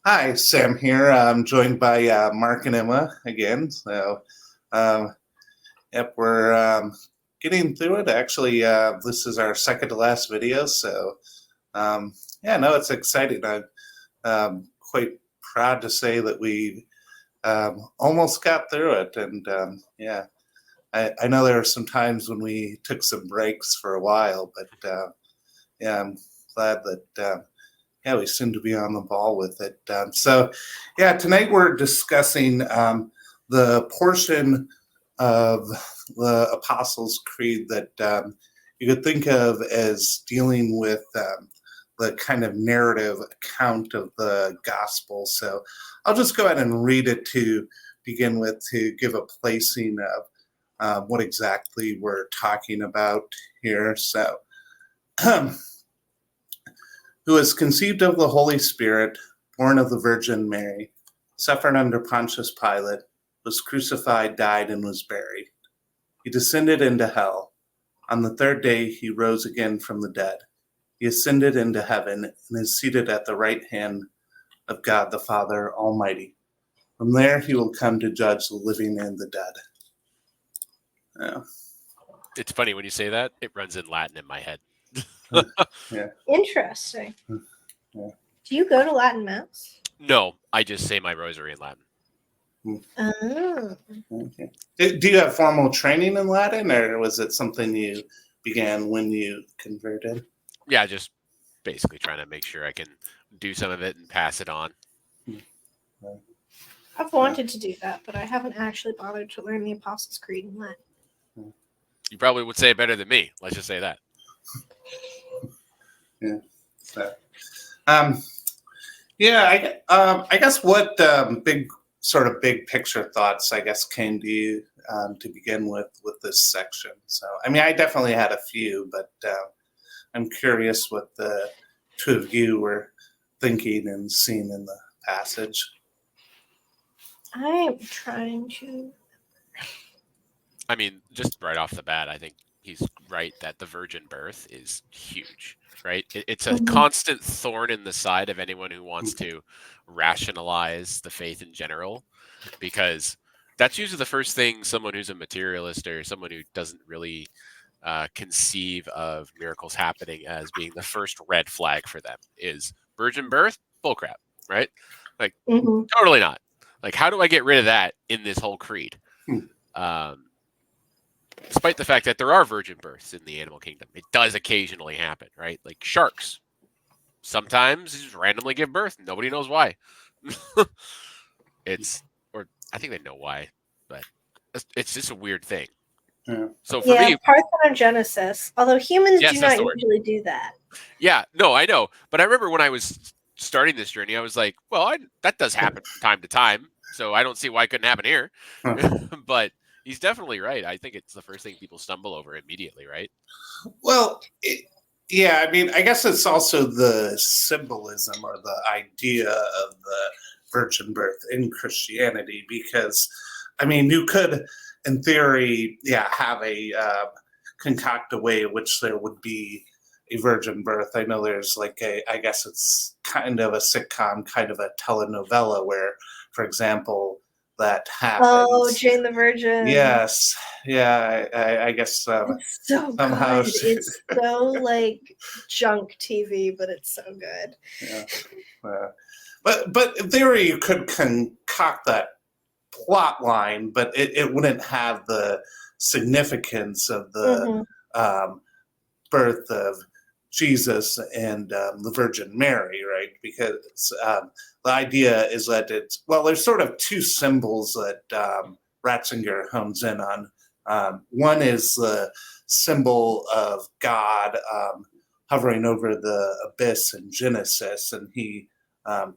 Hi, Sam here. I'm joined by Mark and Emma again. Um, yep, we're getting through it. Actually, this is our second to last video, so yeah, no, it's exciting. I'm quite proud to say that we almost got through it, and yeah, I know there were some times when we took some breaks for a while, but yeah, I'm glad that. Yeah, we seem to be on the ball with it. Yeah, tonight we're discussing the portion of the Apostles' Creed that you could think of as dealing with the kind of narrative account of the gospel. So I'll just go ahead and read it to begin with to give a placing of what exactly we're talking about here. So, who was conceived of the Holy Spirit, born of the Virgin Mary, suffered under Pontius Pilate, was crucified, died, and was buried. He descended into hell. On the third day he rose again from the dead. He ascended into heaven and is seated at the right hand of God the Father Almighty. From there he will come to judge the living and the dead. Yeah. It's funny when you say that, it runs in Latin in my head. Yeah. Interesting. Yeah. Do you go to Latin Mass? No, I just say my rosary in Latin. Oh. Okay. Do you have formal training in Latin, or was it something you began when you converted? Yeah, just basically trying to make sure I can do some of it and pass it on. I've wanted to do that, but I haven't actually bothered to learn the Apostles' Creed in Latin. You probably would say it better than me. Let's just say that. Yeah. So, yeah. I guess what big picture thoughts I guess came to you to begin with this section. So, I mean, I definitely had a few, but I'm curious what the two of you were thinking and seeing in the passage. I'm trying to. I mean, just right off the bat, I think he's right that the virgin birth is huge, right? It's a constant thorn in the side of anyone who wants to rationalize the faith in general, because that's usually the first thing someone who's a materialist or someone who doesn't really conceive of miracles happening as being the first red flag for them is virgin birth, bullcrap, right? Like, totally not. Like, how do I get rid of that in this whole creed? Despite the fact that there are virgin births in the animal kingdom, it does occasionally happen, right? Like sharks, sometimes just randomly give birth. Nobody knows why. Or I think they know why, but it's just a weird thing. Yeah. So for me, parthenogenesis. Although humans do not usually do that. Yeah, no, I know. But I remember when I was starting this journey, I was like, well, that does happen from time to time. So I don't see why it couldn't happen here. But he's definitely right. I think it's the first thing people stumble over immediately, right? Well, yeah, I mean, I guess it's also the symbolism or the idea of the virgin birth in Christianity, because, I mean, you could, in theory, have concoct a way in which there would be a virgin birth. I know there's I guess it's kind of a sitcom, kind of a telenovela where, for example, that happens. Oh, Jane the Virgin. Yes. Yeah, I guess it's so somehow good. It's so like junk TV, but it's so good. Yeah. But in theory, you could concoct that plot line, but it wouldn't have the significance of the birth of Jesus and the Virgin Mary, right? Because the idea is that there's sort of two symbols that Ratzinger hones in on. One is the symbol of God hovering over the abyss in Genesis, and he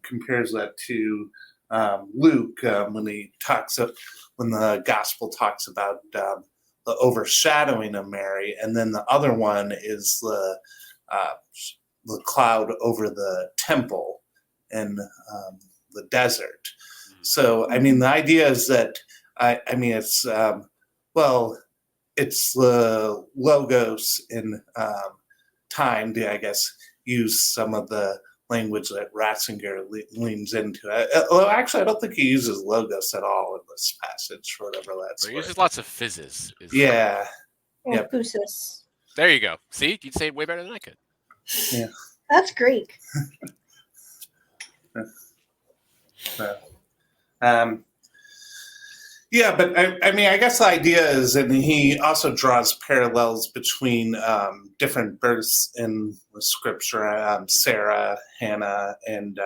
compares that to Luke when the gospel talks about the overshadowing of Mary, and then the other one is the cloud over the temple in the desert. So, I mean, the idea is that it's the logos in time to, I guess, use some of the language that Ratzinger leans into. Well, actually, I don't think he uses logos at all in this passage, for whatever that's He worth. uses lots of physis. Yeah. Yep. Phusis. There you go. See, you'd say it way better than I could. Yeah. That's Greek. Yeah, but I mean, I guess the idea is, and he also draws parallels between different births in the scripture, Sarah, Hannah, and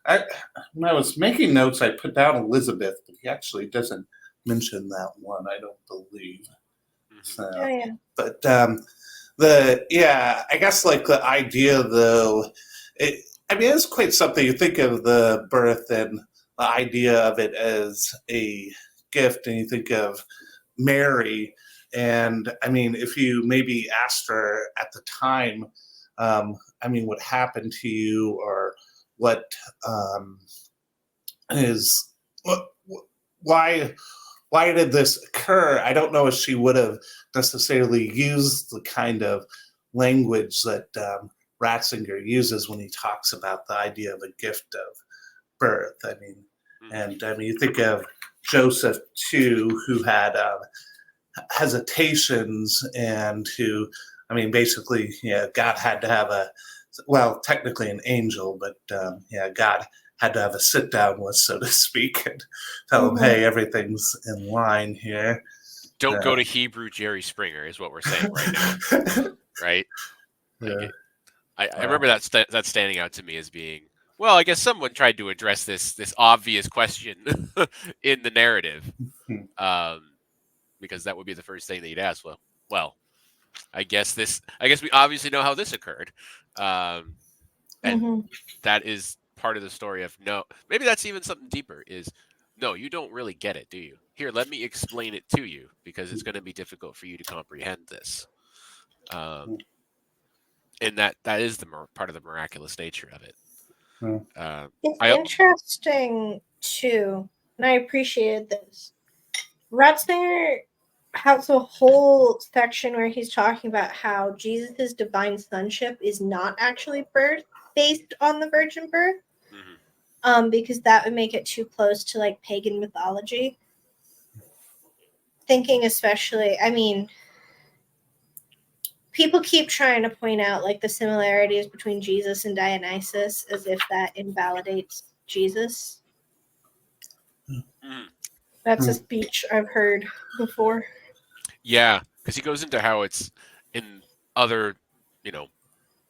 when I was making notes, I put down Elizabeth, but he actually doesn't mention that one, I don't believe. So, Oh, yeah. but I guess like the idea though, I mean, it's quite something. You think of the birth and the idea of it as a gift, and you think of Mary, and I mean, if you maybe asked her at the time, I mean, what happened to you, or what is what, why did this occur? I don't know if she would have necessarily used the kind of language that Ratzinger uses when he talks about the idea of a gift of birth. I mean, and I mean, you think of Joseph too, who had hesitations, and who, I mean, basically, God had to have technically an angel, but God had to have a sit down with, so to speak, and tell him, hey, everything's in line here. Don't go to Hebrew Jerry Springer is what we're saying right now, right? Like I remember that standing out to me as being, well, I guess someone tried to address this obvious question in the narrative, because that would be the first thing that you'd ask. Well, I guess we obviously know how this occurred, and that is part of the story of no. Maybe that's even something deeper. Is no, you don't really get it, do you? Here, let me explain it to you, because it's going to be difficult for you to comprehend this. And that is the part of the miraculous nature of it. It's interesting too, and I appreciated this. Ratzinger has a whole section where he's talking about how Jesus' divine sonship is not actually based on the virgin birth, because that would make it too close to like pagan mythology. Thinking especially, I mean, people keep trying to point out like the similarities between Jesus and Dionysus as if that invalidates Jesus. That's a speech I've heard before. Yeah, because he goes into how it's in other,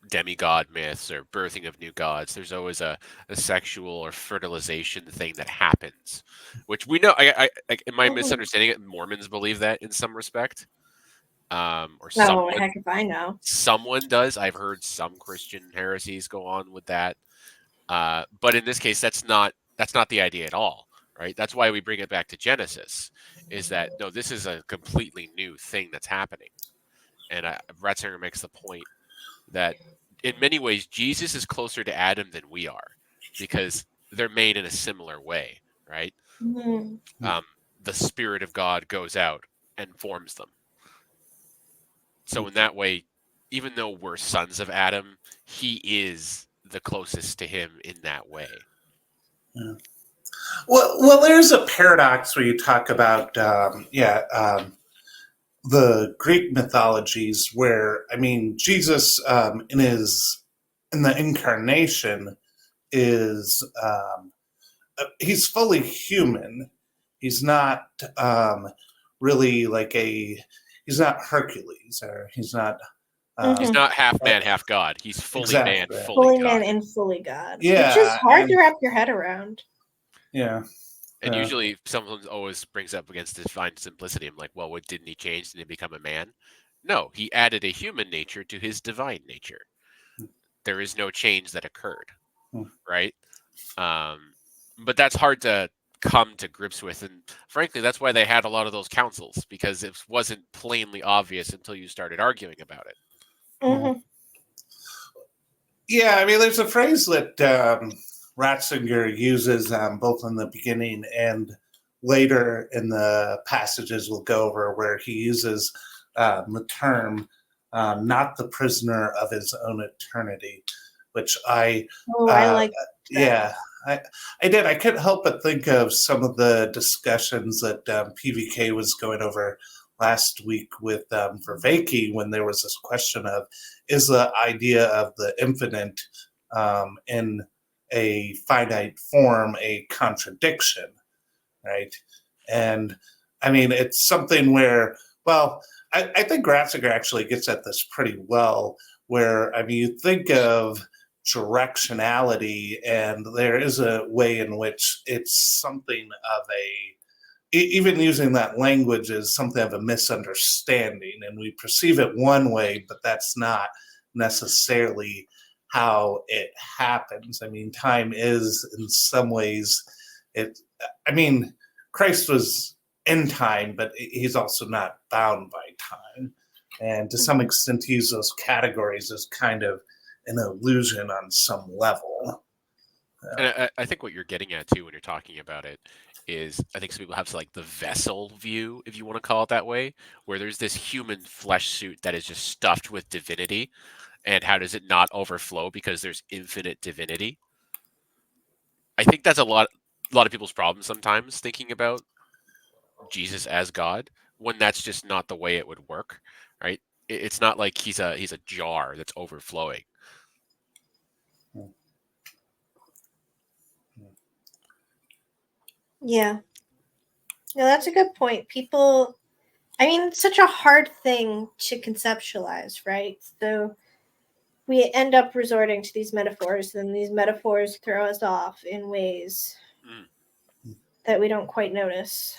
demigod myths or birthing of new gods. There's always a sexual or fertilization thing that happens, which we know. I am I misunderstanding it? Mormons believe that in some respect, or someone. Heck if I know. Someone does. I've heard some Christian heresies go on with that, but in this case, that's not the idea at all, right? That's why we bring it back to Genesis. Is that no? This is a completely new thing that's happening, and Ratzinger makes the point that in many ways Jesus is closer to Adam than we are, because they're made in a similar way, right? The Spirit of God goes out and forms them. So in that way, even though we're sons of Adam, he is the closest to him in that way. Yeah. Well, there's a paradox where you talk about, the Greek mythologies, where I mean, Jesus in the incarnation is he's fully human. He's not really like he's not Hercules, or he's not. He's not half man, half God. He's fully man, fully God. man and fully God. Yeah, which is hard to wrap your head around. Yeah. And usually someone always brings up against divine simplicity. I'm like, well, what, didn't he change? Didn't he become a man? No, he added a human nature to his divine nature. There is no change that occurred, right? But that's hard to come to grips with. And frankly, that's why they had a lot of those councils, because it wasn't plainly obvious until you started arguing about it. Yeah, I mean, there's a phrase that Ratzinger uses both in the beginning and later in the passages we'll go over, where he uses the term not the prisoner of his own eternity. which I I like that. Yeah, I did. I couldn't help but think of some of the discussions that PVK was going over last week with Vervaeke when there was this question of, is the idea of the infinite in a finite form a contradiction, right? And I mean, it's something where, well, I think Ratzinger actually gets at this pretty well, where, I mean, you think of directionality, and there is a way in which it's something of even using that language is something of a misunderstanding, and we perceive it one way, but that's not necessarily how it happens. I mean, time is in some ways, I mean, Christ was in time, but he's also not bound by time. And to some extent, he used those categories as kind of an illusion on some level. And I think what you're getting at too when you're talking about it is, I think some people have like the vessel view, if you want to call it that way, where there's this human flesh suit that is just stuffed with divinity, and how does it not overflow because there's infinite divinity? I think that's a lot of people's problems sometimes, thinking about Jesus as God, when that's just not the way it would work, right? It's not like he's a jar that's overflowing. Yeah. No, that's a good point. People, I mean, it's such a hard thing to conceptualize, right? So we end up resorting to these metaphors, and these metaphors throw us off in ways that we don't quite notice.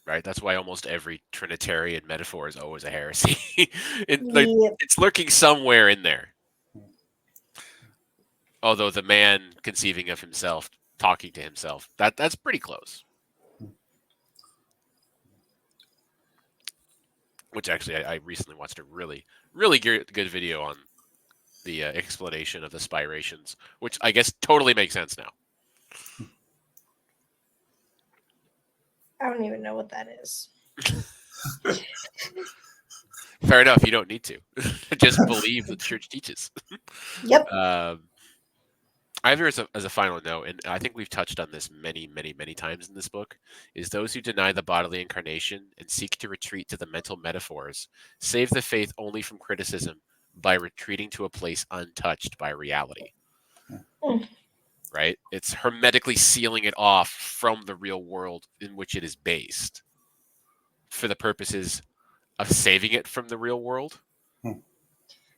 Right? That's why almost every Trinitarian metaphor is always a heresy. Yep. It's lurking somewhere in there. Although the man conceiving of himself, talking to himself, that's pretty close. Which actually, I recently watched a really good video on the explanation of the spirations, which I guess totally makes sense now. I don't even know what that is. Fair enough. You don't need to. Just believe the church teaches. Yep. I have here as a final note, and I think we've touched on this many times in this book, is those who deny the bodily incarnation and seek to retreat to the mental metaphors save the faith only from criticism by retreating to a place untouched by reality. Right? It's hermetically sealing it off from the real world in which it is based for the purposes of saving it from the real world.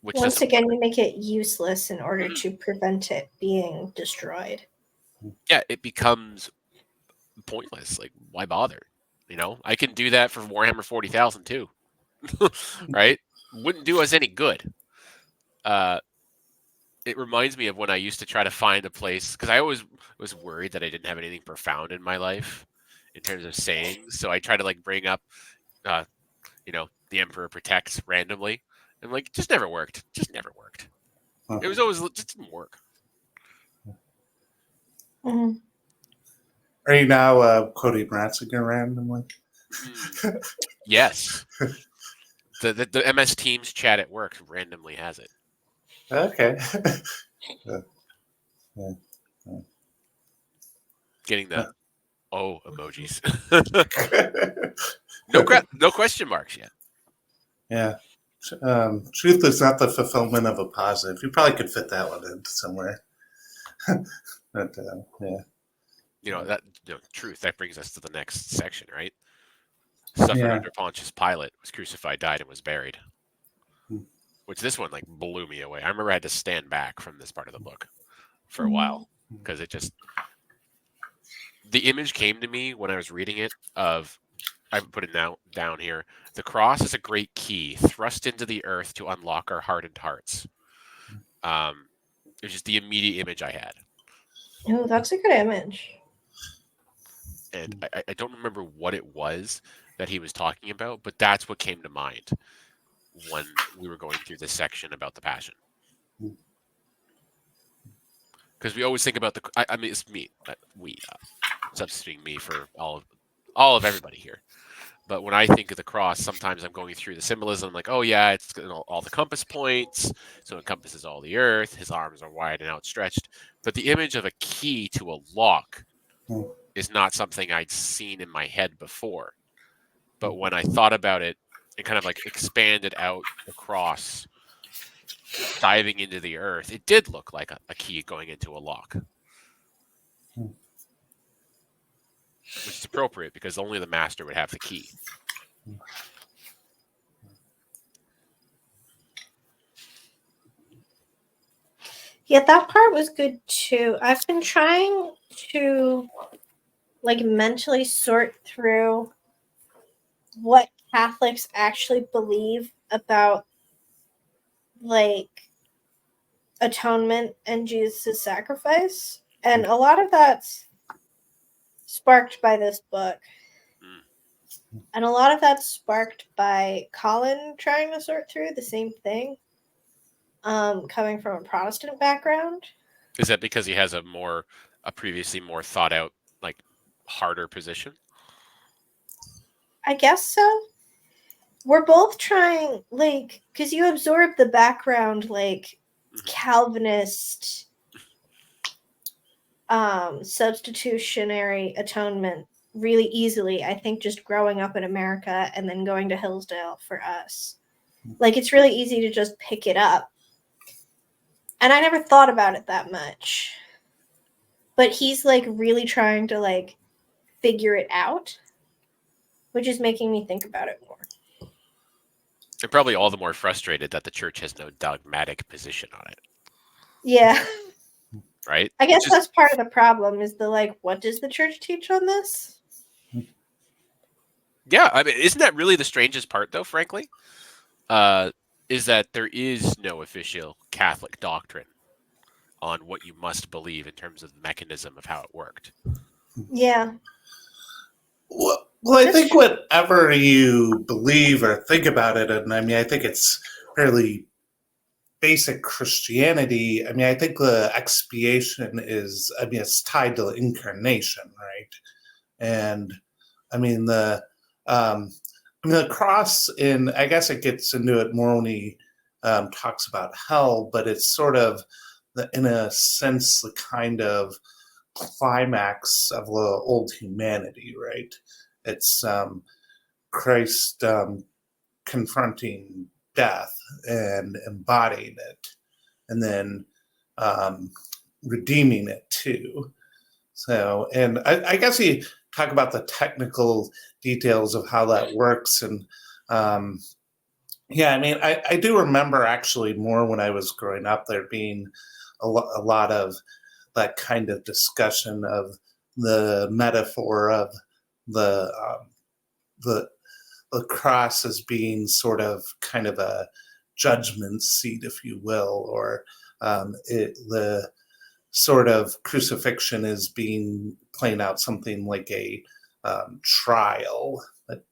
Which once again, you make it useless in order to prevent it being destroyed. Yeah, it becomes pointless. Like, why bother? You know, I can do that for Warhammer 40,000 too. Right? Wouldn't do us any good. It reminds me of when I used to try to find a place, because I always was worried that I didn't have anything profound in my life in terms of sayings. So I try to like bring up, the Emperor protects randomly, and like, it just never worked. It was always just didn't work. Mm-hmm. Are you now quoting Ratzinger randomly? Yes. The MS Teams chat at work randomly has it. Okay. Getting the emojis. No question marks yet. Yeah. Truth is not the fulfillment of a positive. You probably could fit that one in somewhere. But, yeah. Truth. That brings us to the next section, right? Suffered under Pontius Pilate, was crucified, died, and was buried. Which this one like blew me away. I remember I had to stand back from this part of the book for a while because the image came to me when I was reading it of, I put it down here. The cross is a great key thrust into the earth to unlock our hardened hearts. It was just the immediate image I had. Oh, that's a good image. And I don't remember what it was that he was talking about, but that's what came to mind when we were going through this section about the Passion. Because we always think about I mean, it's me, substituting me for all of all of everybody here. But when I think of the cross, sometimes I'm going through the symbolism, like, oh yeah, it's all the compass points, so it encompasses all the earth. His arms are wide and outstretched. But the image of a key to a lock is not something I'd seen in my head before. But when I thought about it and kind of like expanded out the cross, diving into the earth, it did look like a key going into a lock. Which is appropriate because only the master would have the key. Yeah, that part was good too. I've been trying to like mentally sort through what Catholics actually believe about like atonement and Jesus' sacrifice. And a lot of that's sparked by this book. And a lot of that's sparked by Colin trying to sort through the same thing, coming from a Protestant background. Is that because he has a previously more thought out, like harder position? I guess so. We're both trying, like, because you absorb the background, like, Calvinist substitutionary atonement really easily. I think just growing up in America and then going to Hillsdale for us. Like, it's really easy to just pick it up. And I never thought about it that much. But he's, like, really trying to, like, figure it out, which is making me think about it more. And probably all the more frustrated that the church has no dogmatic position on it. Yeah. Right? I guess that's part of the problem is the, like, what does the church teach on this? Yeah, I mean, isn't that really the strangest part, though, frankly? Is that there is no official Catholic doctrine on what you must believe in terms of the mechanism of how it worked. Yeah. Well, I think whatever you believe or think about it, and I mean, I think it's fairly basic Christianity. I mean, I think the expiation is, I mean, it's tied to the incarnation, right? And I mean, the cross, I guess it gets into it more when he talks about hell, but it's sort of, in a sense, the kind of climax of the old humanity, right? It's Christ confronting death and embodying it, and then redeeming it too. So, and I guess you talk about the technical details of how that works, and yeah, I mean, I do remember actually more when I was growing up there being a lot of that kind of discussion of the metaphor of the cross as being sort of kind of a judgment seat, if you will, or the sort of crucifixion is playing out something like a trial. But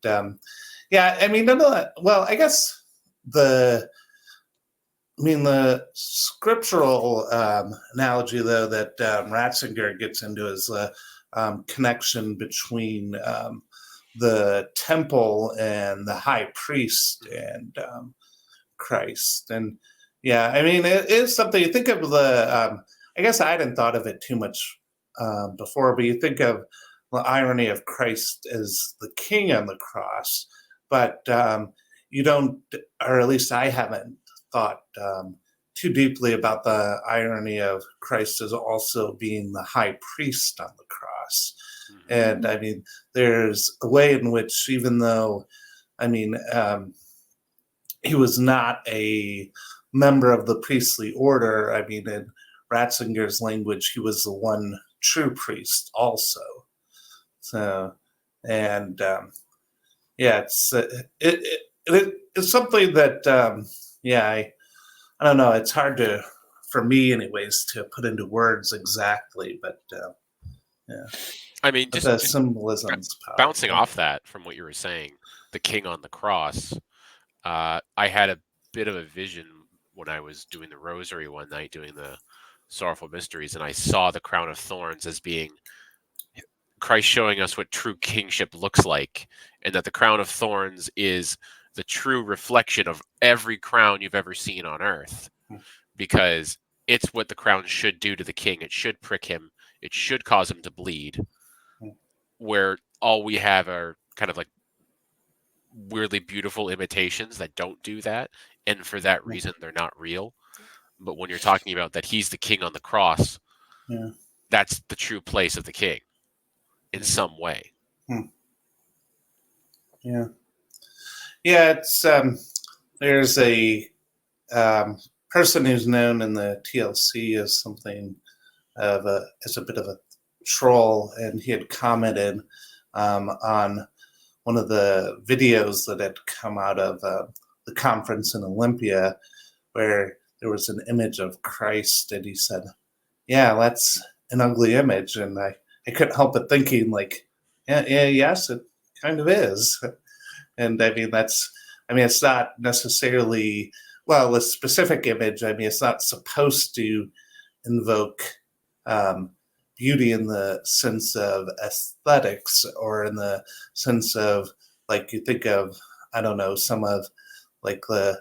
yeah, I mean, none of that. Well, I guess the scriptural analogy, though, that Ratzinger gets into is the connection between the temple and the high priest and Christ. And yeah, I mean, it is something you think of the, I guess I hadn't thought of it too much before, but you think of the irony of Christ as the king on the cross, but you don't, or at least I haven't thought too deeply about the irony of Christ as also being the high priest on the cross. And I mean, there's a way in which, even though, I mean, he was not a member of the priestly order, I mean, in Ratzinger's language, he was the one true priest also. So, and yeah, it's something that, yeah, I don't know. It's hard for me anyways, to put into words exactly, but yeah. I mean, just the symbolism's bouncing off that from what you were saying, the king on the cross. I had a bit of a vision when I was doing the rosary one night, doing the sorrowful mysteries, and I saw the crown of thorns as being Christ showing us what true kingship looks like, and that the crown of thorns is the true reflection of every crown you've ever seen on earth, because it's what the crown should do to the king. It should prick him. It should cause him to bleed, where all we have are kind of like weirdly beautiful imitations that don't do that, and for that reason they're not real. But when you're talking about that he's the king on the cross, that's the true place of the king in some way. It's there's a person who's known in the TLC as something of as a bit of a troll, and he had commented on one of the videos that had come out of the conference in Olympia, where there was an image of Christ, and he said, "Yeah, that's an ugly image," and I couldn't help but thinking, like, yes, it kind of is. And I mean, it's not necessarily, well, a specific image. I mean, it's not supposed to invoke beauty in the sense of aesthetics, or in the sense of, like, you think of, I don't know, some of like the,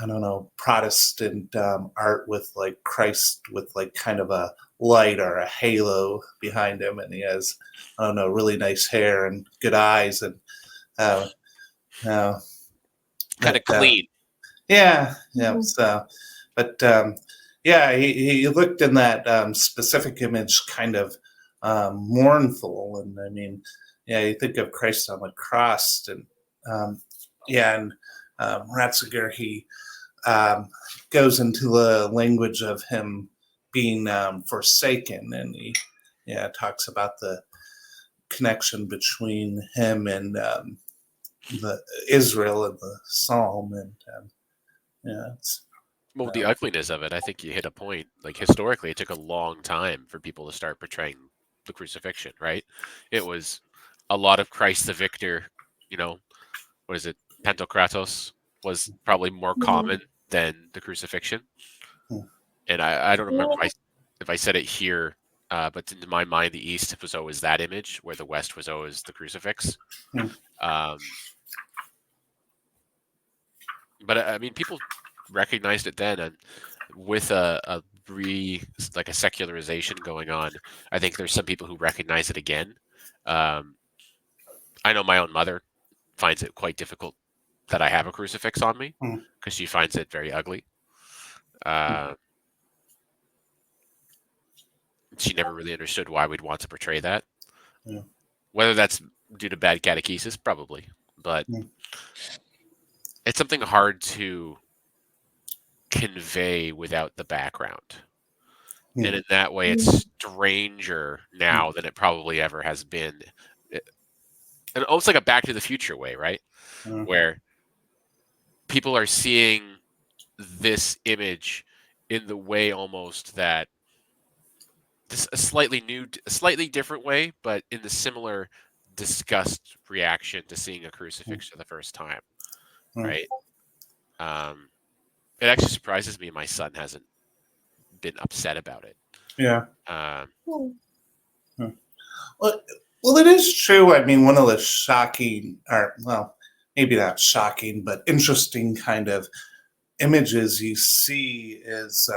I don't know, Protestant art with like Christ with like kind of a light or a halo behind him, and he has, I don't know, really nice hair and good eyes, and kind of clean. So, but he looked in that specific image kind of mournful, and I mean, you think of Christ on the cross, and Ratzinger, he goes into the language of him being forsaken, and he talks about the connection between him and the Israel in the Psalm, and well, the ugliness of it, I think you hit a point. Like, historically, it took a long time for people to start portraying the crucifixion, right? It was a lot of Christ the victor, what is it, Pantokratos, was probably more common than the crucifixion. And I don't remember if I said it here, but in my mind, the East was always that image, where the West was always the crucifix. But I mean, people recognized it then, and with a secularization going on, I think there's some people who recognize it again. I know my own mother finds it quite difficult that I have a crucifix on me, because she finds it very ugly. She never really understood why we'd want to portray that. Whether that's due to bad catechesis, probably, but it's something hard to convey without the background. And in that way, it's stranger now than it probably ever has been. And almost like a Back to the Future way, right? Where people are seeing this image in the way almost that a slightly different way, but in the similar disgust reaction to seeing a crucifix for the first time, right? It actually surprises me my son hasn't been upset about it. Well, it is true. I mean, one of the shocking, or, well, maybe not shocking, but interesting kind of images you see is,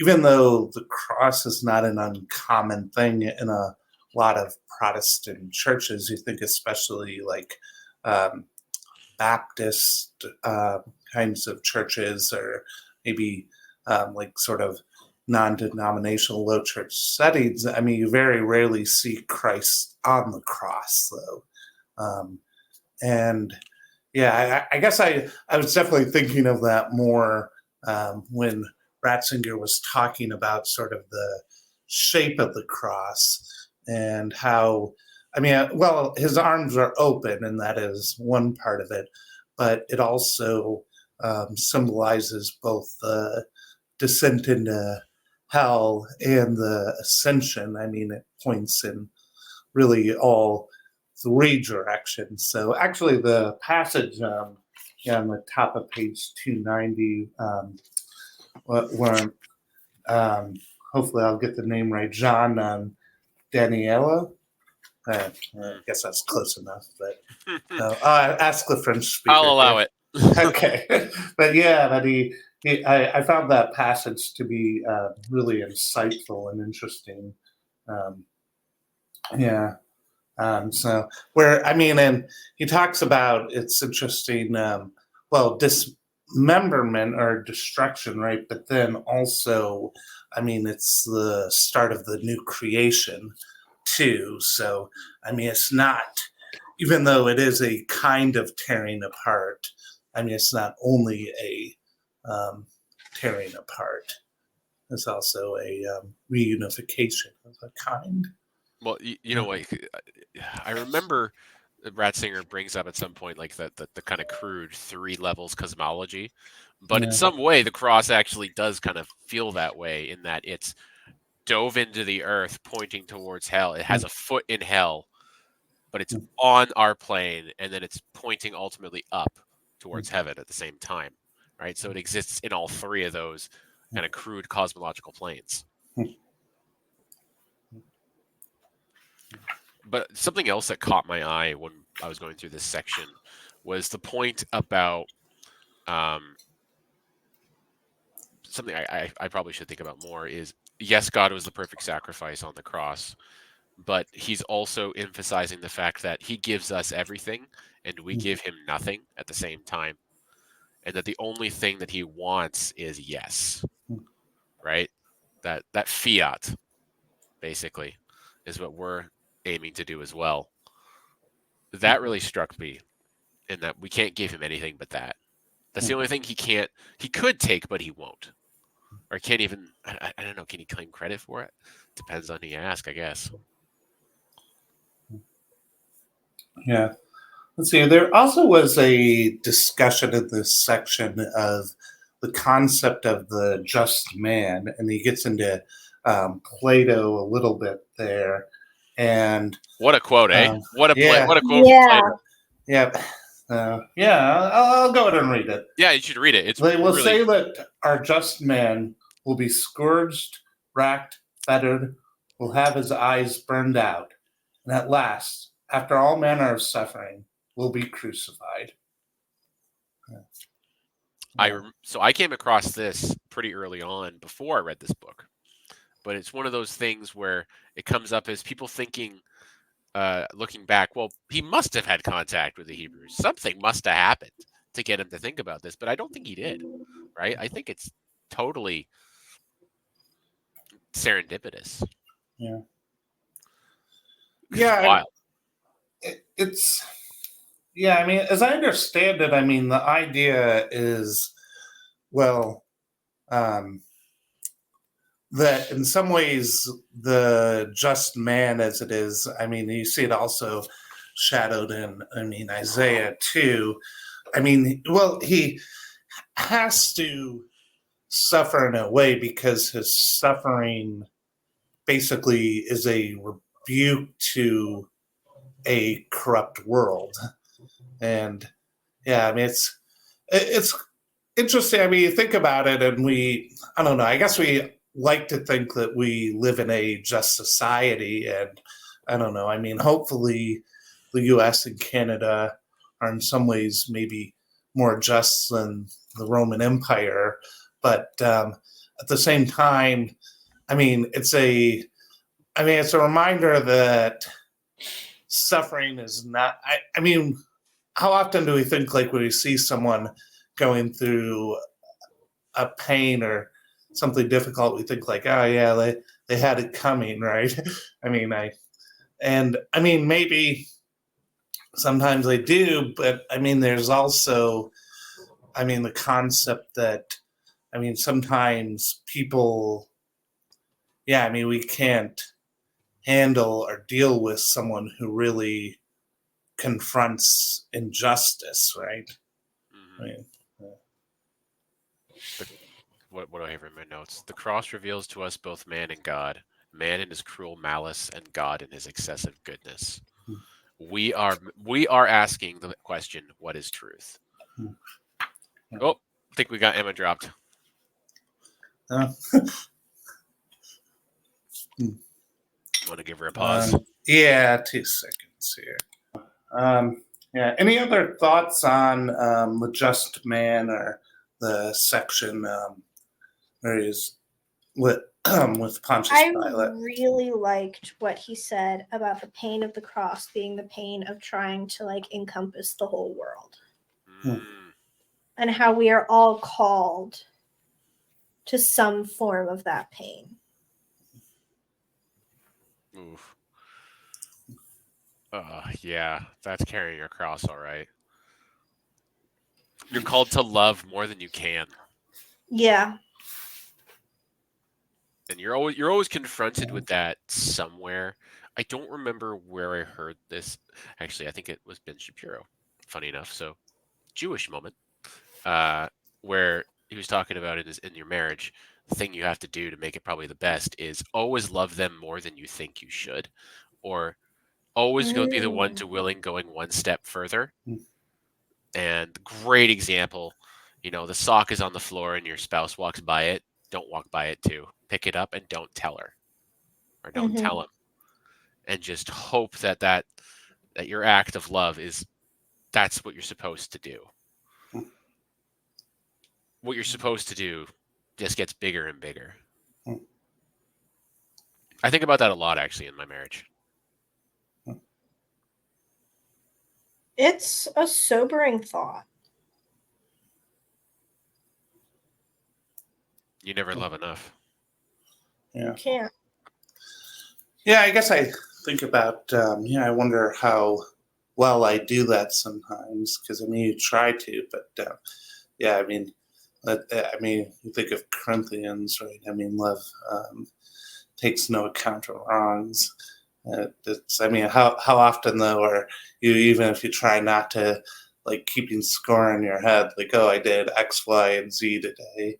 even though the cross is not an uncommon thing in a lot of Protestant churches, you think especially like Baptist kinds of churches, or maybe like sort of non-denominational low church settings, I mean, you very rarely see Christ on the cross, though. And I guess I was definitely thinking of that more when Ratzinger was talking about sort of the shape of the cross, and how, I mean, well, his arms are open, and that is one part of it, but it also symbolizes both the descent into hell and the ascension. I mean, it points in really all three directions. So actually the passage on the top of page 290, where hopefully I'll get the name right, John Daniela, I guess that's close enough, but ask the French speaker. I'll allow it. Okay, but yeah, but I found that passage to be really insightful and interesting. Yeah. So and he talks about it's interesting. Dismemberment or destruction, right? But then also, it's the start of the new creation too. So, it's not, even though it is a kind of tearing apart. It's not only a tearing apart. It's also a reunification of a kind. Well, you know what? I remember Ratzinger brings up at some point like the kind of crude 3 levels cosmology, but in some way the cross actually does kind of feel that way in that it's dove into the earth pointing towards hell. It has a foot in hell, but it's on our plane, and then it's pointing ultimately up towards heaven at the same time, right? So it exists in all 3 of those kind of crude cosmological planes. But something else that caught my eye when I was going through this section was the point about something I probably should think about more is, yes, God was the perfect sacrifice on the cross, but he's also emphasizing the fact that he gives us everything and we give him nothing at the same time. And that the only thing that he wants is yes, right? That fiat, basically, is what we're aiming to do as well. That really struck me, in that we can't give him anything but that. That's the only thing he could take, but he won't. Or can't even, I don't know, can he claim credit for it? Depends on who you ask, I guess. Yeah. Let's see. There also was a discussion in this section of the concept of the just man, and he gets into Plato a little bit there. And what a quote, eh? What a quote from Plato. Yeah. I'll go ahead and read it. Yeah, you should read it. They will say that our just man will be scourged, racked, fettered, will have his eyes burned out, and at last, after all manner of suffering, will be crucified. So I came across this pretty early on before I read this book, but it's one of those things where it comes up as people thinking, looking back, well, he must have had contact with the Hebrews. Something must have happened to get him to think about this, but I don't think he did, right? I think it's totally serendipitous. Yeah. Yeah. Wild. As I understand it, the idea is, that in some ways the just man as it is, you see it also shadowed in, Isaiah too. He has to suffer in a way because his suffering basically is a rebuke to a corrupt world. And it's interesting. You think about it, and I don't know, I guess we like to think that we live in a just society, and I don't know, hopefully the US and Canada are in some ways maybe more just than the Roman Empire, but at the same time, it's a reminder that suffering is not, how often do we think, like, when we see someone going through a pain or something difficult, we think like, oh yeah, they had it coming, right? Maybe sometimes they do, but there's also, the concept that, sometimes people, we can't handle or deal with someone who really confronts injustice, right? Mm-hmm. What do I have in my notes? The cross reveals to us both man and God, man in his cruel malice and God in his excessive goodness. We are asking the question, what is truth? Oh, I think we got Emma dropped. Want to give her a pause? Yeah, 2 seconds here. Yeah. Any other thoughts on the Just Man or the section where he's with Pontius Pilate? I really liked what he said about the pain of the cross being the pain of trying to like encompass the whole world, and how we are all called to some form of that pain. Oof. Yeah, that's carrying your cross, all right. You're called to love more than you can. Yeah. And you're always confronted with that somewhere. I don't remember where I heard this. Actually, I think it was Ben Shapiro. Funny enough, so Jewish moment, where he was talking about it is in your marriage. The thing you have to do to make it probably the best is always love them more than you think you should, or always go be the one to willing going one step further. And great example, the sock is on the floor and your spouse walks by it. Don't walk by it too. Pick it up and don't tell her, or don't tell him, and just hope that your act of love that's what you're supposed to do. What you're supposed to do just gets bigger and bigger. I think about that a lot, actually, in my marriage. It's a sobering thought. You never love enough. Yeah. You can't. Yeah, I guess I think about, I wonder how well I do that sometimes, because, you try to, but, you think of Corinthians, right? Love takes no account of wrongs. How often, though, are you, even if you try not to, like, keeping score in your head, like, oh, I did X, Y, and Z today.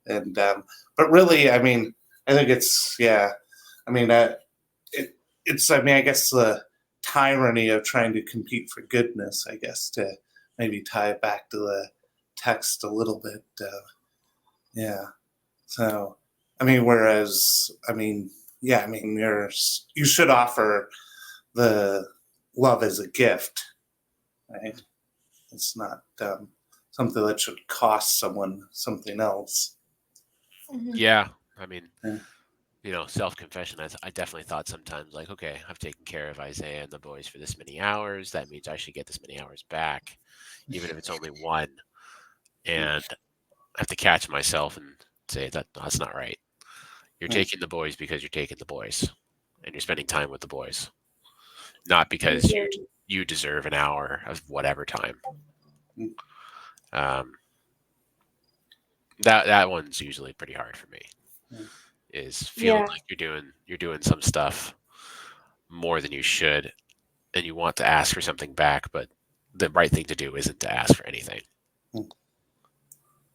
And, but really, I think it's, it's, I guess the tyranny of trying to compete for goodness, I guess, to maybe tie it back to the text a little bit. Yeah. So, whereas, you should offer the love as a gift, right? It's not something that should cost someone something else. Yeah. Self-confession, I definitely thought sometimes, like, okay, I've taken care of Isaiah and the boys for this many hours. That means I should get this many hours back, even if it's only one. And I have to catch myself and say that's not right. You're taking the boys because you're taking the boys, and you're spending time with the boys, not because you deserve an hour of whatever time. That one's usually pretty hard for me. Is feeling like you're doing some stuff more than you should, and you want to ask for something back, but the right thing to do isn't to ask for anything,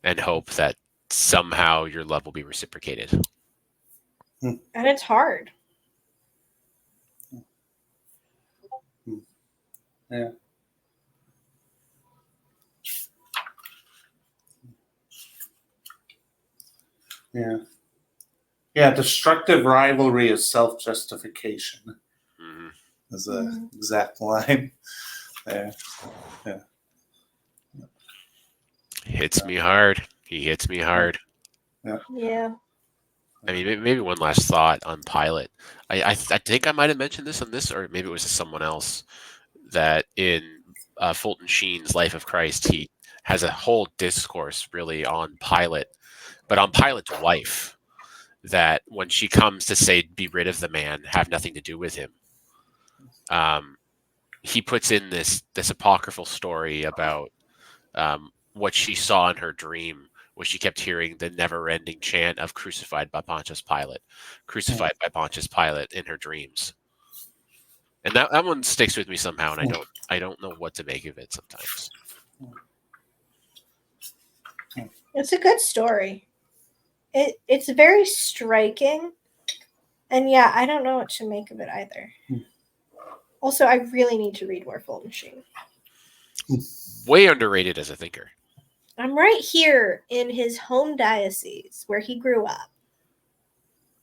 and hope that somehow your love will be reciprocated. And it's hard. Yeah. Yeah. Yeah, destructive rivalry is self-justification. Is the exact line there. Yeah. Hits me hard. He hits me hard. Yeah. Maybe one last thought on Pilate. I think I might have mentioned this on this, or maybe it was to someone else, that in Fulton Sheen's Life of Christ, he has a whole discourse really on Pilate, but on Pilate's wife, that when she comes to say, be rid of the man, have nothing to do with him, he puts in this apocryphal story about what she saw in her dream, where she kept hearing the never-ending chant of crucified by Pontius Pilate, crucified by Pontius Pilate in her dreams. And that one sticks with me somehow, and I don't know what to make of it sometimes. It's a good story. It's very striking. And yeah, I don't know what to make of it either. Also, I really need to read more Fulton Sheen. Way underrated as a thinker. I'm right here in his home diocese where he grew up.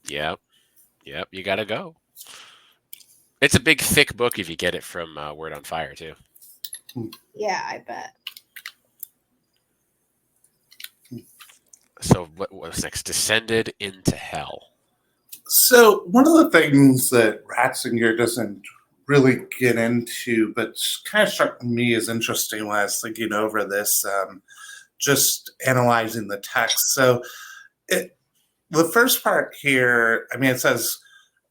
Yep, you gotta go. It's a big, thick book if you get it from Word on Fire, too. Yeah, I bet. So what was next? Descended into hell. So one of the things that Ratzinger doesn't really get into, but kind of struck me as interesting when I was thinking over this, just analyzing the text. So the first part here, I mean, it says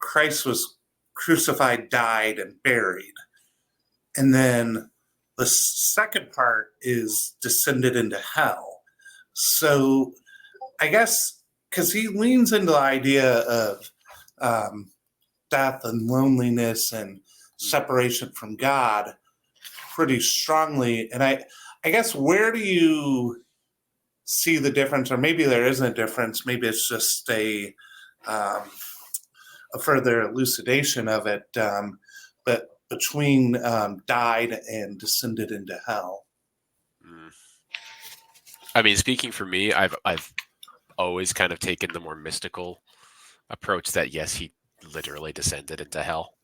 Christ was crucified, died, and buried. And then the second part is descended into hell. So I guess because he leans into the idea of death and loneliness and separation from God pretty strongly. And I guess where do you see the difference, or maybe there isn't a difference, maybe it's just a further elucidation of it, but between died and descended into hell? I mean, speaking for me, I've always kind of taken the more mystical approach that yes, he literally descended into hell,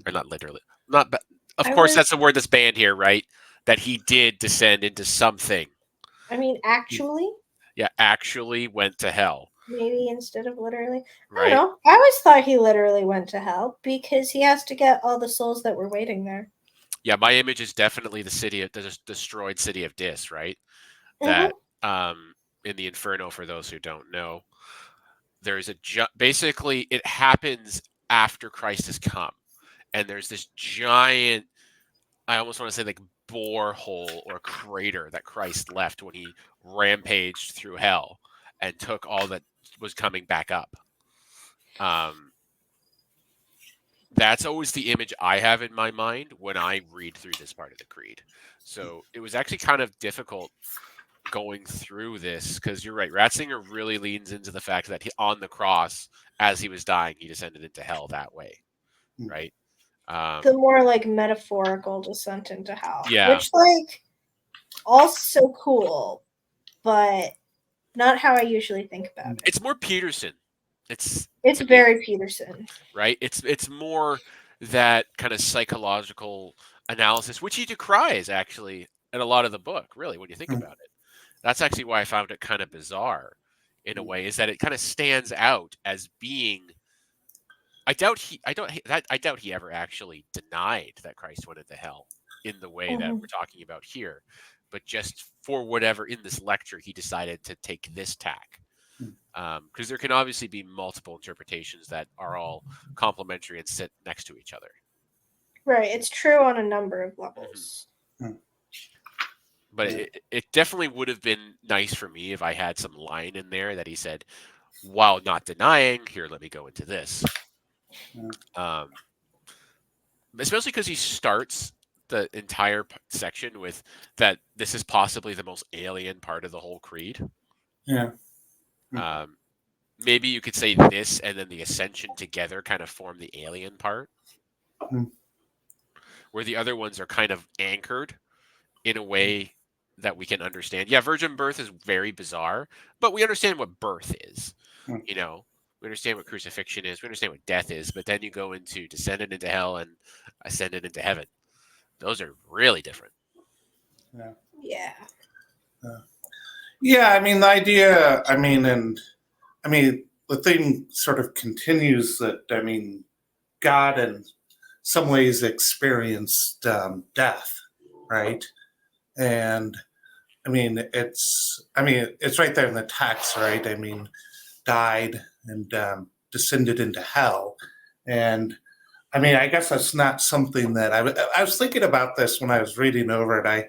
or not literally, not. Of course, that's a word that's banned here, right? That he did descend into something. I mean, actually. Yeah, actually went to hell. Maybe instead of literally. Right. I don't know. I always thought he literally went to hell because he has to get all the souls that were waiting there. Yeah, my image is definitely the destroyed city of Dis, right? That in the Inferno, for those who don't know, there's basically it happens after Christ has come, and there's this giant, I almost want to say like borehole or crater that Christ left when he rampaged through hell and took all that was coming back up. That's always the image I have in my mind when I read through this part of the creed. So it was actually kind of difficult going through this because you're right. Ratzinger really leans into the fact that on the cross, as he was dying, he descended into hell that way, right? The more like metaphorical descent into hell, yeah, which like also cool, but not how I usually think about it. It's more Peterson. It's very Peterson, right? It's more that kind of psychological analysis, which he decries actually in a lot of the book. Really, when you think about it, that's actually why I found it kind of bizarre, in a way, is that it kind of stands out as being. I doubt he ever actually denied that Christ went into hell in the way that we're talking about here, but just for whatever in this lecture he decided to take this tack. Because there can obviously be multiple interpretations that are all complementary and sit next to each other. Right. It's true on a number of levels. But it definitely would have been nice for me if I had some line in there that he said, while not denying, here, let me go into this. Especially because he starts the entire section with that this is possibly the most alien part of the whole creed. Yeah. Maybe you could say this and then the ascension together kind of form the alien part, where the other ones are kind of anchored in a way that we can understand. Yeah, virgin birth is very bizarre, but we understand what birth is. You know, we understand what crucifixion is. We understand what death is. But then you go into descended into hell and ascended into heaven. Those are really different. Yeah. Yeah, I mean, the idea, the thing sort of continues that, I mean, God in some ways experienced death, right? And it's right there in the text, right? I mean, died and descended into hell. And I mean, I guess that's not something that I was thinking about this when I was reading over it.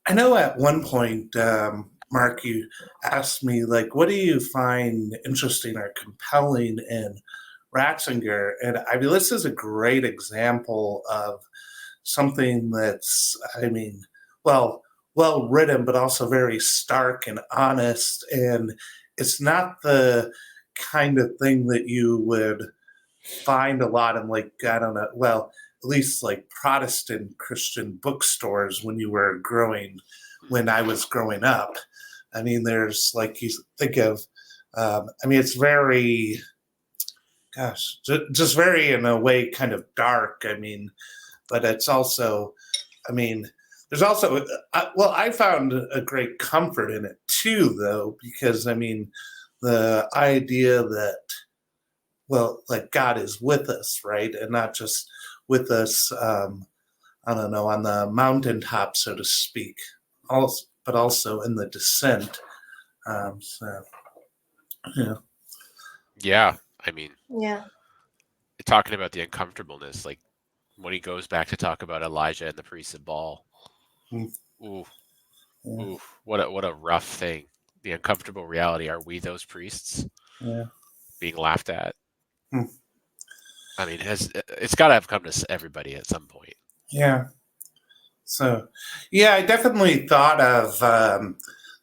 I know at one point, Mark, you asked me, like, what do you find interesting or compelling in Ratzinger? And I mean, this is a great example of something that's, well written, but also very stark and honest. And it's not the kind of thing that you would find a lot in, like, I don't know, well, at least like Protestant Christian bookstores when I was growing up. I mean, there's like, you think of, it's very, gosh, just very in a way kind of dark. I mean, but it's also, I mean, there's also, well, I found a great comfort in it too, though, because I mean, the idea that, well, like God is with us, right? And not just with us, I don't know, on the mountaintop, so to speak, also, but also in the descent. So, yeah. Yeah, I mean, Yeah. talking about the uncomfortableness, like when he goes back to talk about Elijah and the priests of Baal. Mm. Ooh, Yeah. ooh, what a rough thing. The uncomfortable reality. Are we those priests Yeah. being laughed at? Hmm. I mean, it's got to have come to everybody at some point. Yeah. So, yeah, I definitely thought of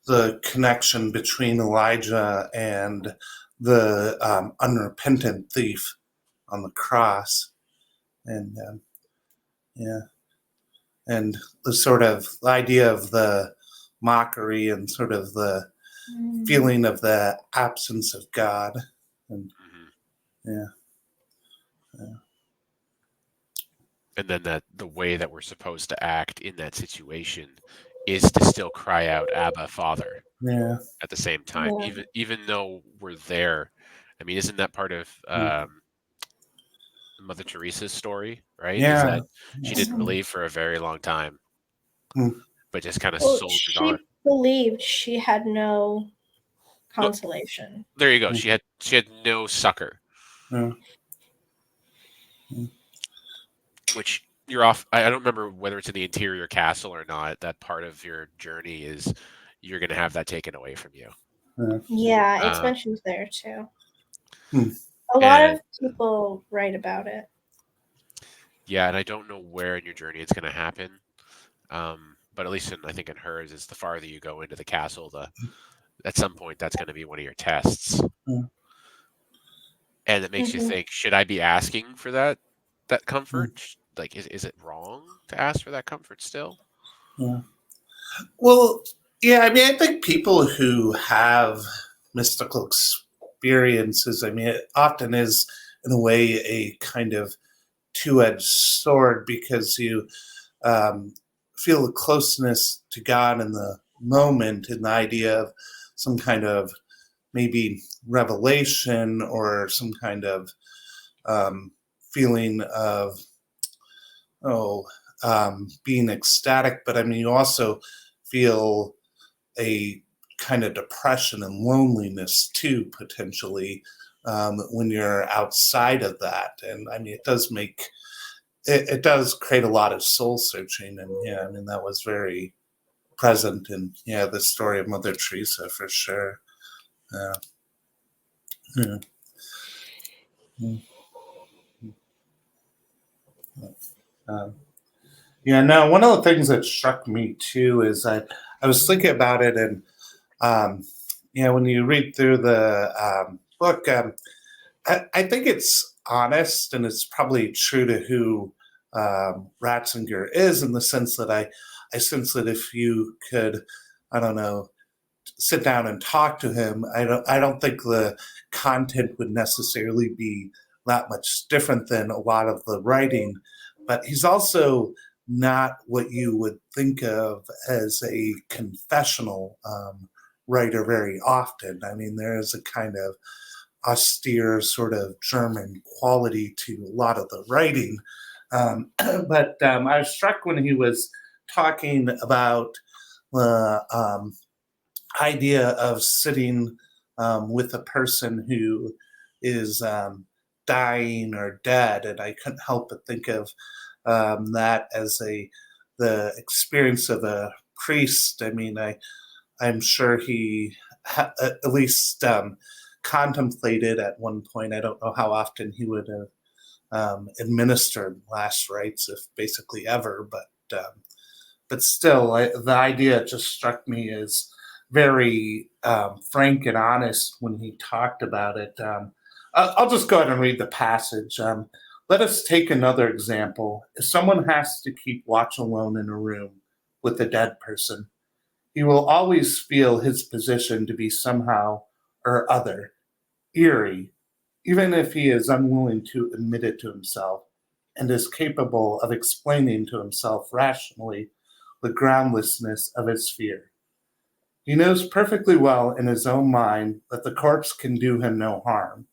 the connection between Elijah and the unrepentant thief on the cross, and yeah, and the sort of idea of the mockery and sort of the feeling of the absence of God, and yeah, yeah, And then that the way that we're supposed to act in that situation is to still cry out, Abba, Father, yeah, at the same time, Yeah. even though we're there. I mean, isn't that part of Mother Teresa's story, right? Is yeah. that she didn't believe for a very long time, Mm. but just kind of Well, soldiered on. she believed she had no Well, consolation. there you go. Mm. She had no succor, Yeah. Mm. which you're off. I don't remember whether it's in the interior castle or not. That part of your journey is you're going to have that taken away from you. Yeah. Yeah, it's Uh, mentioned there too. Mm. A lot and of people write about it. yeah, and I don't know where in your journey it's going to happen. But at least I think in hers is the farther you go into the castle, at some point that's going to be one of your tests, Yeah. and it makes you Mhm. think: should I be asking for that Mm. comfort? Like, is it wrong to ask for that comfort still? Yeah. Well, yeah, I mean, I think people who have mystical experiences, I mean, it often is, in a way, a kind of two edged sword because you um, feel a closeness to God in the moment, in the idea of some kind of maybe revelation or some kind of feeling of, oh, being ecstatic. But I mean, you also feel a kind of depression and loneliness too, potentially, when you're outside of that. And I mean, it does create a lot of soul searching. And yeah, I mean, that was very present in, yeah, the story of Mother Teresa for sure. Yeah. Yeah. Mm. Um, yeah, no, one of the things that struck me too is I was thinking about it, and um, when you read through the book, I think it's honest and it's probably true to who Ratzinger is, in the sense that I sense that if you could, I don't know, sit down and talk to him, I don't think the content would necessarily be that much different than a lot of the writing, but he's also not what you would think of as a confessional writer very often. I mean, there is a kind of austere sort of German quality to a lot of the writing. But I was struck when he was talking about the idea of sitting with a person who is dying or dead, and I couldn't help but think of that as the experience of a priest. I mean, I'm sure he at least contemplated at one point. I don't know how often he would have administered last rites, if basically ever, but still, the idea just struck me as very frank and honest when he talked about it. I'll just go ahead and read the passage. Let us take another example. If someone has to keep watch alone in a room with a dead person, he will always feel his position to be somehow or other eerie, even if he is unwilling to admit it to himself, and is capable of explaining to himself rationally the groundlessness of his fear. He knows perfectly well in his own mind that the corpse can do him no harm,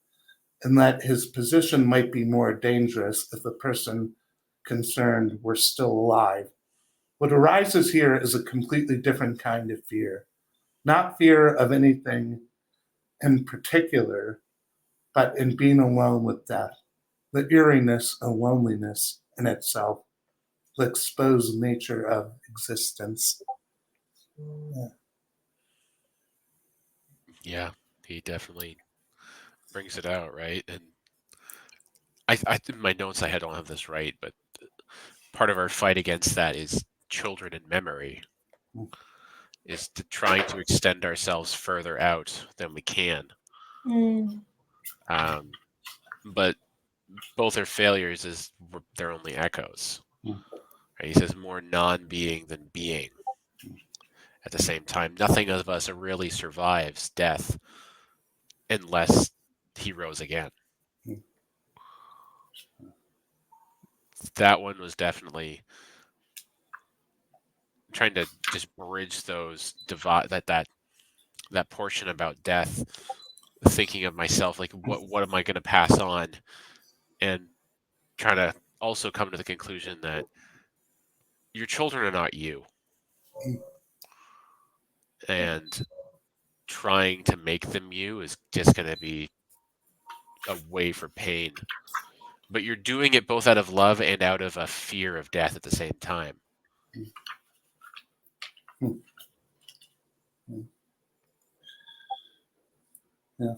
and that his position might be more dangerous if the person concerned were still alive. What arises here is a completely different kind of fear, not fear of anything in particular, but in being alone with death, the eeriness of loneliness in itself, the exposed nature of existence. Yeah, he definitely brings it out, right? And in my notes, I don't have this right, but part of our fight against that is children in memory, is to trying to extend ourselves further out than we can. But both are failures as they're only echoes. Right? He says more non-being than being. At the same time, nothing of us really survives death unless he rose again. That one was definitely trying to just bridge those that portion about death, thinking of myself like what am I going to pass on, and trying to also come to the conclusion that your children are not you, and trying to make them you is just going to be a way for pain. But you're doing it both out of love and out of a fear of death at the same time. Yeah.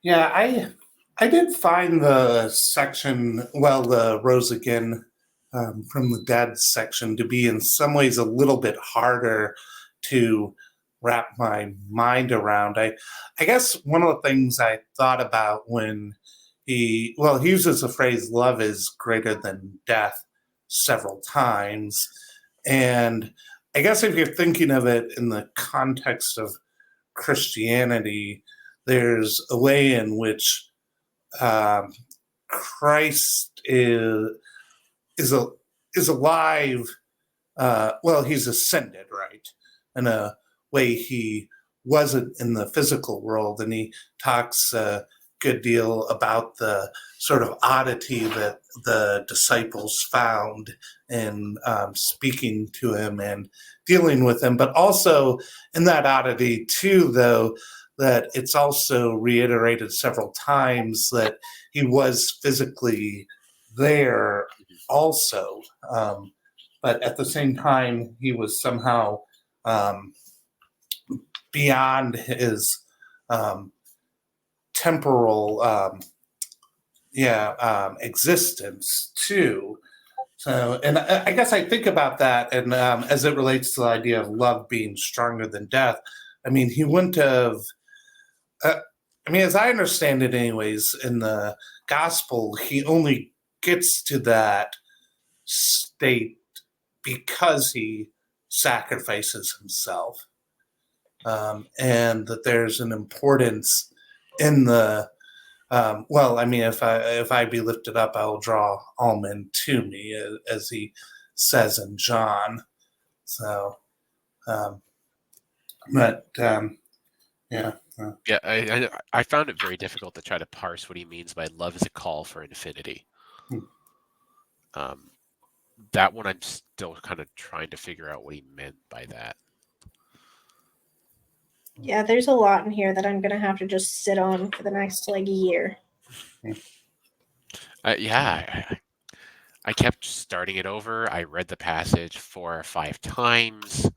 Yeah, I did find the section, well, the Rose Again from the Dead section to be in some ways a little bit harder to wrap my mind around. I guess one of the things I thought about when he uses the phrase love is greater than death several times. And I guess if you're thinking of it in the context of Christianity, there's a way in which Christ is alive. He's ascended, right? In a way he wasn't in the physical world, and he talks a good deal about the sort of oddity that the disciples found in speaking to him and dealing with him, but also in that oddity too, though, that it's also reiterated several times that he was physically there also. But at the same time, he was somehow beyond his temporal existence too. So, and I guess I think about that, and as it relates to the idea of love being stronger than death, I mean, he wouldn't have. As I understand it, anyways, in the gospel, he only gets to that state because he sacrifices himself, and that there's an importance in the. If I be lifted up, I will draw all men to me, as he says in John. So, yeah. Yeah, I found it very difficult to try to parse what he means by love is a call for infinity. That one I'm still kind of trying to figure out what he meant by that. Yeah, there's a lot in here that I'm going to have to just sit on for the next year. I kept starting it over. I read the passage 4 or 5 times,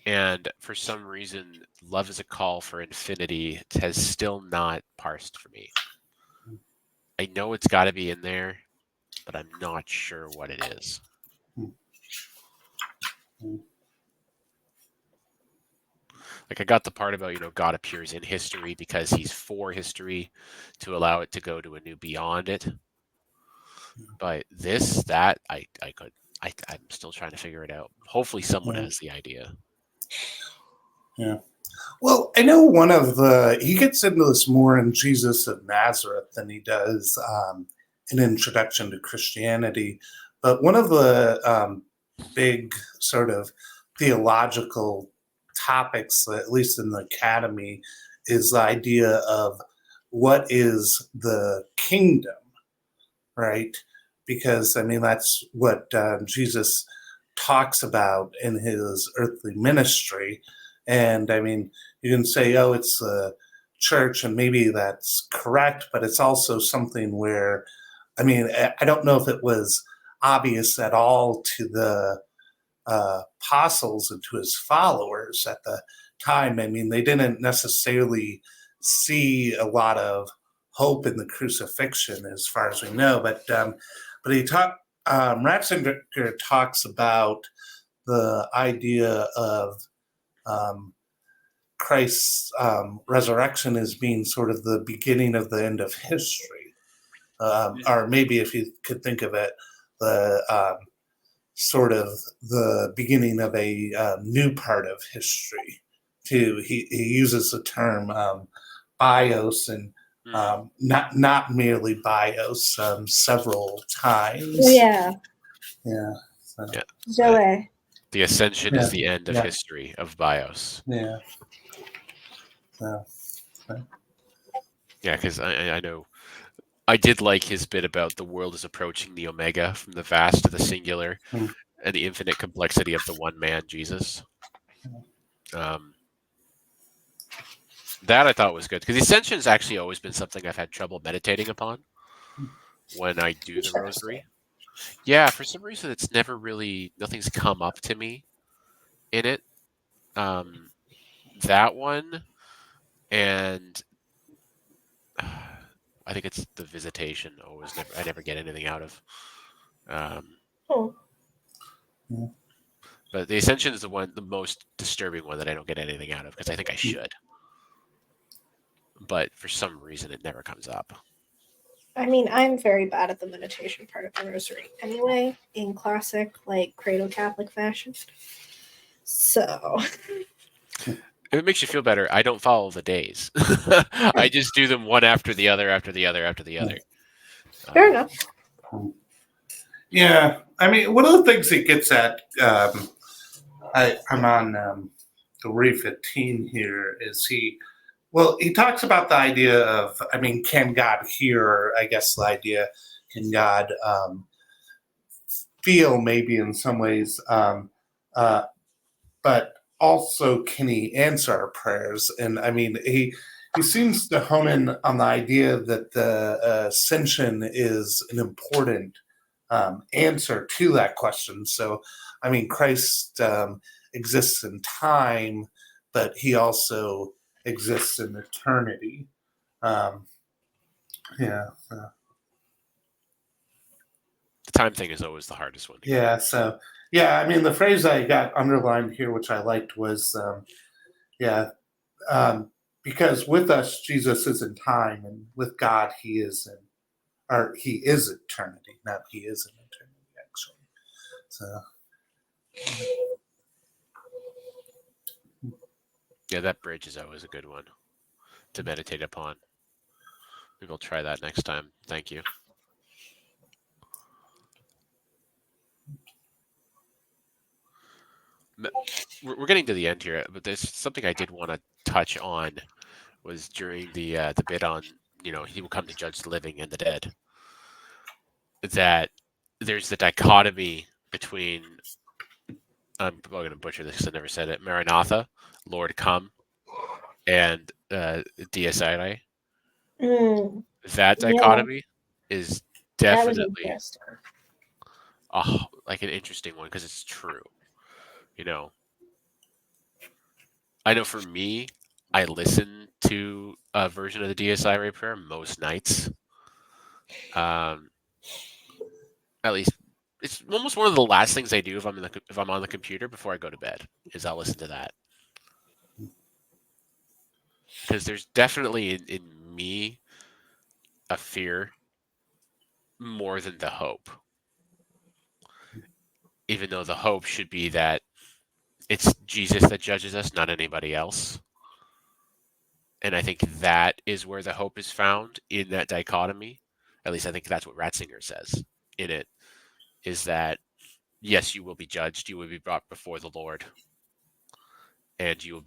and for some reason, love is a call for infinity has still not parsed for me. I know it's got to be in there, but I'm not sure what it is. Like, I got the part about, God appears in history because he's for history to allow it to go to a new beyond it. But I'm still trying to figure it out. Hopefully someone has the idea. Yeah. Well, I know he gets into this more in Jesus of Nazareth than he does in Introduction to Christianity. But one of the big sort of theological topics, at least in the academy, is the idea of what is the kingdom, right? Because, I mean, that's what Jesus talks about in his earthly ministry. And, I mean, you can say, oh, it's the church, and maybe that's correct, but it's also something where, I mean, I don't know if it was obvious at all to the apostles and to his followers at the time. I mean, they didn't necessarily see a lot of hope in the crucifixion, as far as we know. But Ratzinger talks about the idea of Christ's resurrection as being sort of the beginning of the end of history, or maybe if you could think of it, the sort of the beginning of a new part of history. Too, he uses the term bios and not merely bios several times. Yeah. Yeah. So. Yeah. Zoe. The ascension is the end of history of bios. Yeah. So. Yeah, because I know I did like his bit about the world is approaching the omega, from the vast to the singular, and the infinite complexity of the one man, Jesus. That I thought was good, because the ascension has actually always been something I've had trouble meditating upon when I do the rosary. Yeah, for some reason it's never really, nothing's come up to me in it. That one, and I think it's the visitation. I never get anything out of. But the ascension is the most disturbing one that I don't get anything out of, because I think I should. But for some reason, it never comes up. I mean, I'm very bad at the meditation part of the rosary anyway, in classic, like, cradle Catholic fashion. So. If it makes you feel better, I don't follow the days. I just do them one after the other, after the other, after the other. Fair enough. Yeah. I mean, one of the things it gets at, I'm on the Re 15 here, is he talks about the idea of, I mean, can God hear? I guess the idea, can God feel, maybe in some ways, but also can he answer our prayers? And I mean, he seems to hone in on the idea that the ascension is an important answer to that question. So, I mean, Christ exists in time, but he also exists in eternity. Yeah. The time thing is always the hardest one. Yeah. So, yeah, I mean, the phrase I got underlined here, which I liked, was, because with us, Jesus is in time, and with God, he is eternity, not he is in eternity, actually. So. Yeah, that bridge is always a good one to meditate upon. Maybe we'll try that next time. Thank you. We're getting to the end here, but there's something I did want to touch on, was during the bit on, he will come to judge the living and the dead, that there's the dichotomy between, I'm going to butcher this because I never said it, Maranatha, Lord come, and Dies Irae. That dichotomy is definitely like an interesting one, because it's true. I know for me, I listen to a version of the Dies Irae prayer most nights. At least it's almost one of the last things I do if I'm on the computer before I go to bed, is I'll listen to that. Because there's definitely in me a fear more than the hope. Even though the hope should be that it's Jesus that judges us, not anybody else. And I think that is where the hope is found in that dichotomy. At least I think that's what Ratzinger says in it, is that, yes, you will be judged, you will be brought before the Lord, and you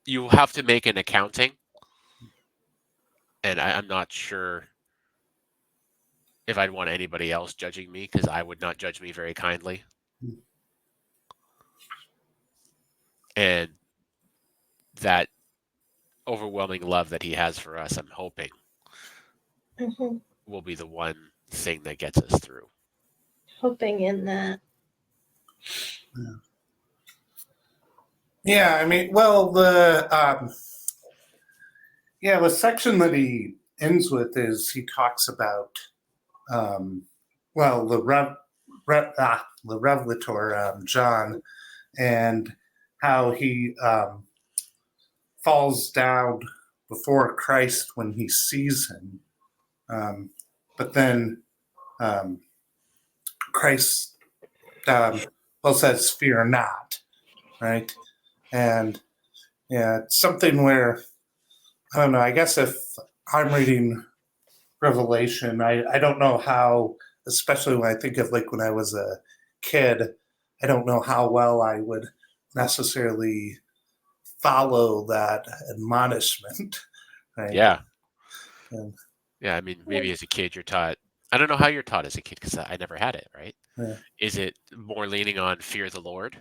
will have to make an accounting. And I'm not sure if I'd want anybody else judging me, because I would not judge me very kindly. And that overwhelming love that he has for us, I'm hoping, will be the one thing that gets us through. Hoping in that. Yeah, I mean, well, the section that he ends with is he talks about the Revelator John, and how he falls down before Christ when he sees him, but then Christ says, "Fear not," right? And yeah, it's something where, I don't know. I guess if I'm reading Revelation, I don't know how, especially when I think of like when I was a kid, I don't know how well I would necessarily follow that admonishment. Right? Yeah. And, Yeah, I mean, maybe as a kid you're taught. I don't know how you're taught as a kid, because I never had it, right? yeah, Is it more leaning on fear the Lord?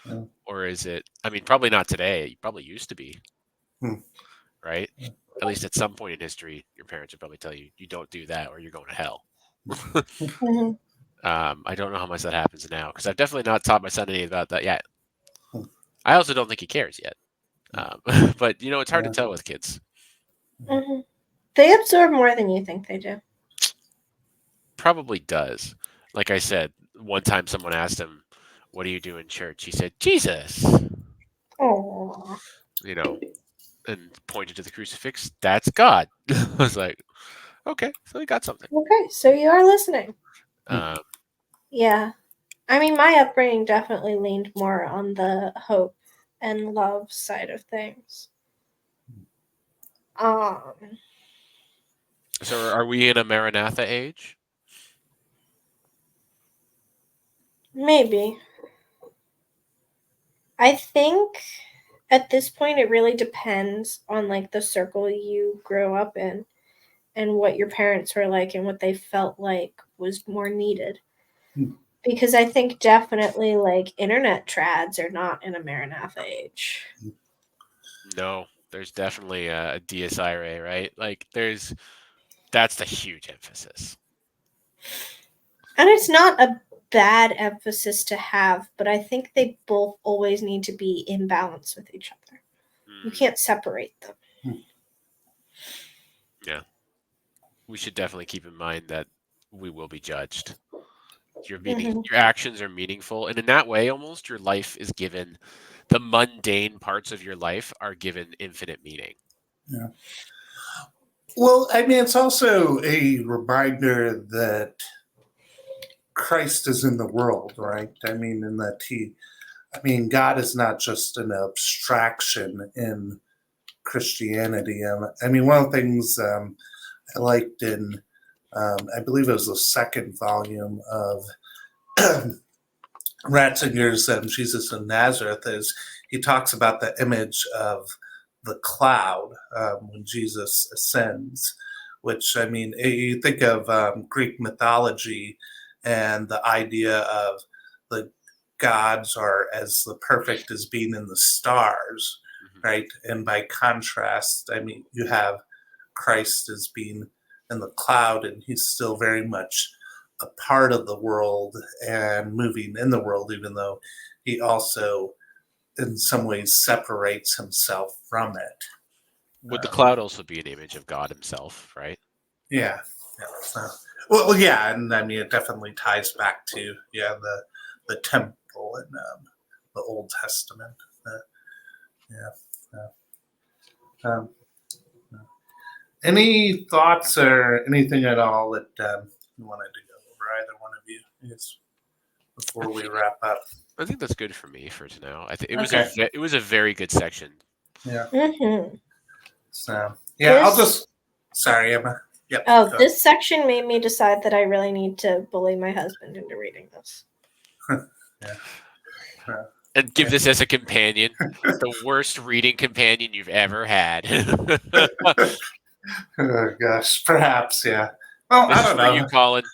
yeah. Or is it, I mean, probably not today. It probably used to be, right? Yeah. At least at some point in history, your parents would probably tell you, you don't do that or you're going to hell. I don't know how much that happens now, because I've definitely not taught my son any about that yet. I also don't think he cares yet. But, it's hard to tell with kids. They absorb more than you think they do. Probably does. Like I said, one time someone asked him, "What do you do in church?" He said, "Jesus." Oh. And pointed to the crucifix. That's God. I was like, okay, so he got something. Okay, so you are listening. Um, Yeah. I mean, my upbringing definitely leaned more on the hope and love side of things. So are we in a Maranatha age? Maybe. I think at this point it really depends on like the circle you grew up in and what your parents were like and what they felt like was more needed. Because I think definitely like internet trads are not in a Maranatha age. No, there's definitely a Dies Irae, right? Like that's the huge emphasis. And it's not a bad emphasis to have, but I think they both always need to be in balance with each other. You can't separate them. Yeah. We should definitely keep in mind that we will be judged. Your actions are meaningful, and in that way, almost your life is given. The mundane parts of your life are given infinite meaning. Yeah. Well, I mean, it's also a reminder that Christ is in the world, right? I mean, in that God is not just an abstraction in Christianity. I mean, one of the things I liked in, I believe it was the second volume of Ratzinger's Jesus of Nazareth, is he talks about the image of the cloud when Jesus ascends, which, I mean, you think of Greek mythology and the idea of the gods are as the perfect as being in the stars, right? And by contrast, I mean, you have Christ as being in the cloud, and he's still very much a part of the world and moving in the world, even though he also in some ways separates himself from it. Would the cloud also be an image of God himself, right? Yeah. Well, yeah, and I mean it definitely ties back to the temple in the Old Testament. Any thoughts or anything at all that you wanted to go over, either one of you, before we wrap up? I think that's good for me for now. I think it was Okay. it was a very good section. Yeah. So yeah, I'll This- just. Sorry, Emma. Yep. Oh, go this section made me decide that I really need to bully my husband into reading this. And give this as a companion. The worst reading companion you've ever had. Oh gosh, perhaps, yeah. Well, This I is don't for know. you, Colin.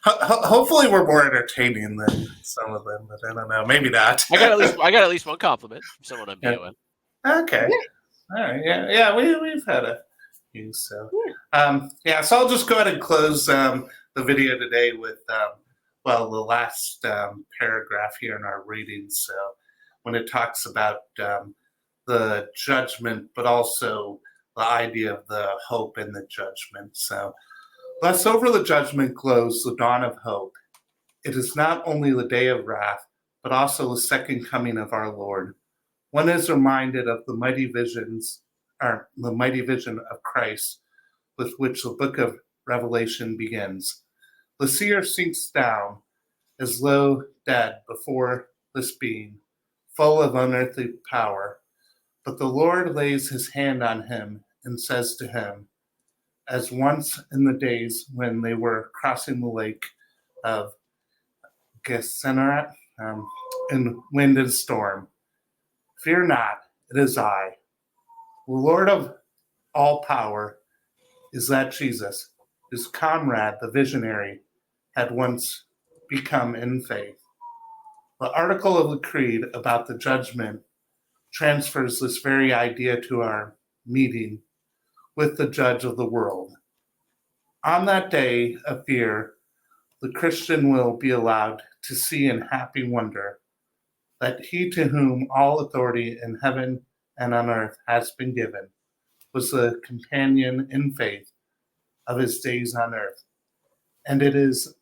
Hopefully, we're more entertaining than some of them, but I don't know. Maybe not. I got at least one compliment from someone I'm BOM. Okay. All right. Yeah. We've had a few. So So I'll just go ahead and close the video today with the last paragraph here in our reading. So when it talks about the judgment, but also the idea of the hope in the judgment. So thus over the judgment glows the dawn of hope. It is not only the day of wrath, but also the second coming of our Lord. One is reminded of the mighty vision of Christ with which the book of Revelation begins. The seer sinks down as though dead before this being, full of unearthly power. But the Lord lays his hand on him and says to him, as once in the days when they were crossing the lake of Gennesaret in wind and storm, fear not, it is I. The Lord of all power is that Jesus, whose comrade, the visionary, had once become in faith. The article of the Creed about the judgment transfers this very idea to our meeting with the judge of the world. On that day of fear, the Christian will be allowed to see in happy wonder that he to whom all authority in heaven and on earth has been given was the companion in faith of his days on earth. And it is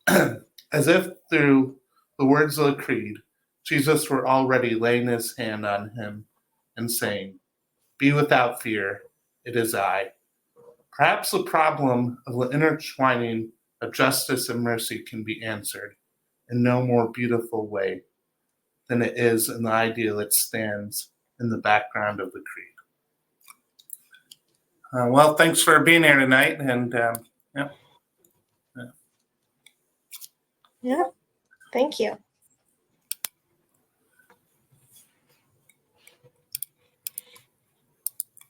as if through the words of the creed, Jesus were already laying his hand on him and saying, be without fear, it is I. Perhaps the problem of the intertwining of justice and mercy can be answered in no more beautiful way than it is in the idea that stands in the background of the creed. Well, thanks for being here tonight, and Yeah, thank you.